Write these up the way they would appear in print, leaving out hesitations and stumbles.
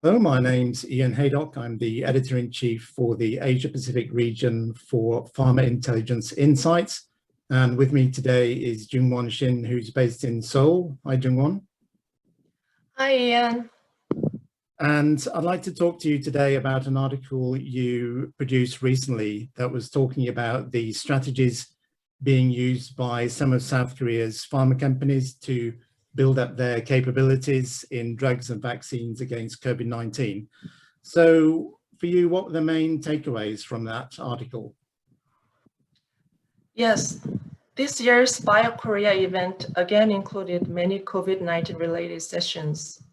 Hello, my name's Ian Haydock. I'm the editor-in-chief for the Asia-Pacific region for Pharma Intelligence Insights. And with me today is Jung Won Shin, who's based in Seoul. Hi, Jung Won. Hi, Ian. And I'd like to talk to you today about an article you produced recently that was talking about the strategies being used by some of South Korea's pharma companies to build up their capabilities in drugs and vaccines against COVID-19. So for you, what were the main takeaways from that article? Yes, this year's BioKorea event again included many COVID-19 related sessions.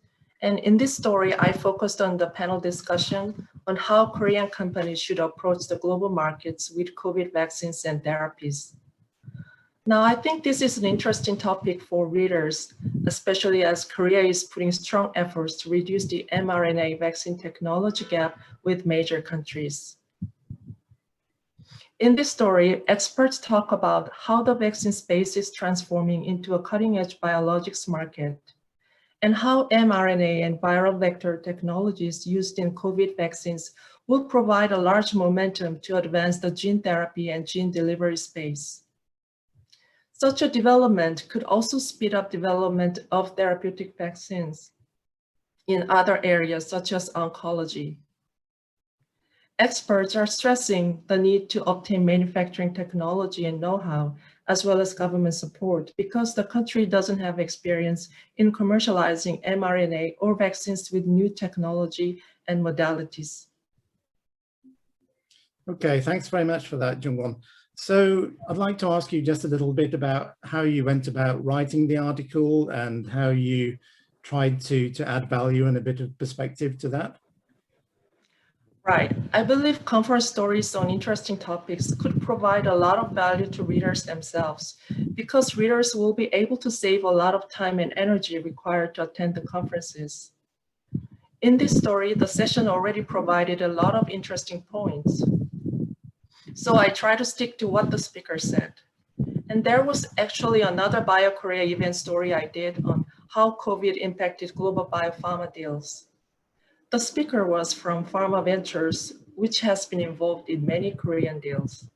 And in this story, I focused on the panel discussion on how Korean companies should approach the global markets with COVID vaccines and therapies. Now, I think this is an interesting topic for readers, especially as Korea is putting strong efforts to reduce the mRNA vaccine technology gap with major countries. In this story, experts talk about how the vaccine space is transforming into a cutting-edge biologics market, and how mRNA and viral vector technologies used in COVID vaccines will provide a large momentum to advance the gene therapy and gene delivery space. Such a development could also speed up development of therapeutic vaccines in other areas such as oncology. Experts are stressing the need to obtain manufacturing technology and know-how, as well as government support, because the country doesn't have experience in commercializing mRNA or vaccines with new technology and modalities. Okay, thanks very much for that, Jung Won. So I'd like to ask you just a little bit about how you went about writing the article and how you tried to add value and a bit of perspective to that. Right. I believe comfort stories on interesting topics could provide a lot of value to readers themselves, because readers will be able to save a lot of time and energy required to attend the conferences. In this story, the session already provided a lot of interesting points. So I try to stick to what the speaker said. And there was actually another BioKorea event story I did on how COVID impacted global biopharma deals. The speaker was from Pharma Ventures, which has been involved in many Korean deals.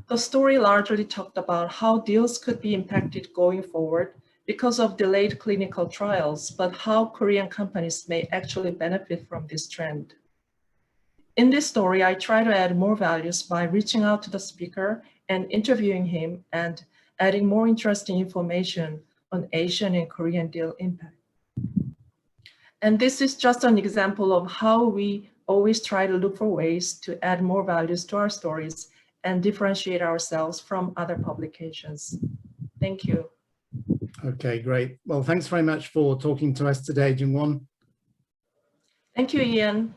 The story largely talked about how deals could be impacted going forward because of delayed clinical trials, but how Korean companies may actually benefit from this trend. In this story, I try to add more values by reaching out to the speaker and interviewing him and adding more interesting information on Asian and Korean deal impact. And this is just an example of how we always try to look for ways to add more values to our stories and differentiate ourselves from other publications. Thank you. Okay, great. Well, thanks very much for talking to us today, Jung Won. Thank you, Ian.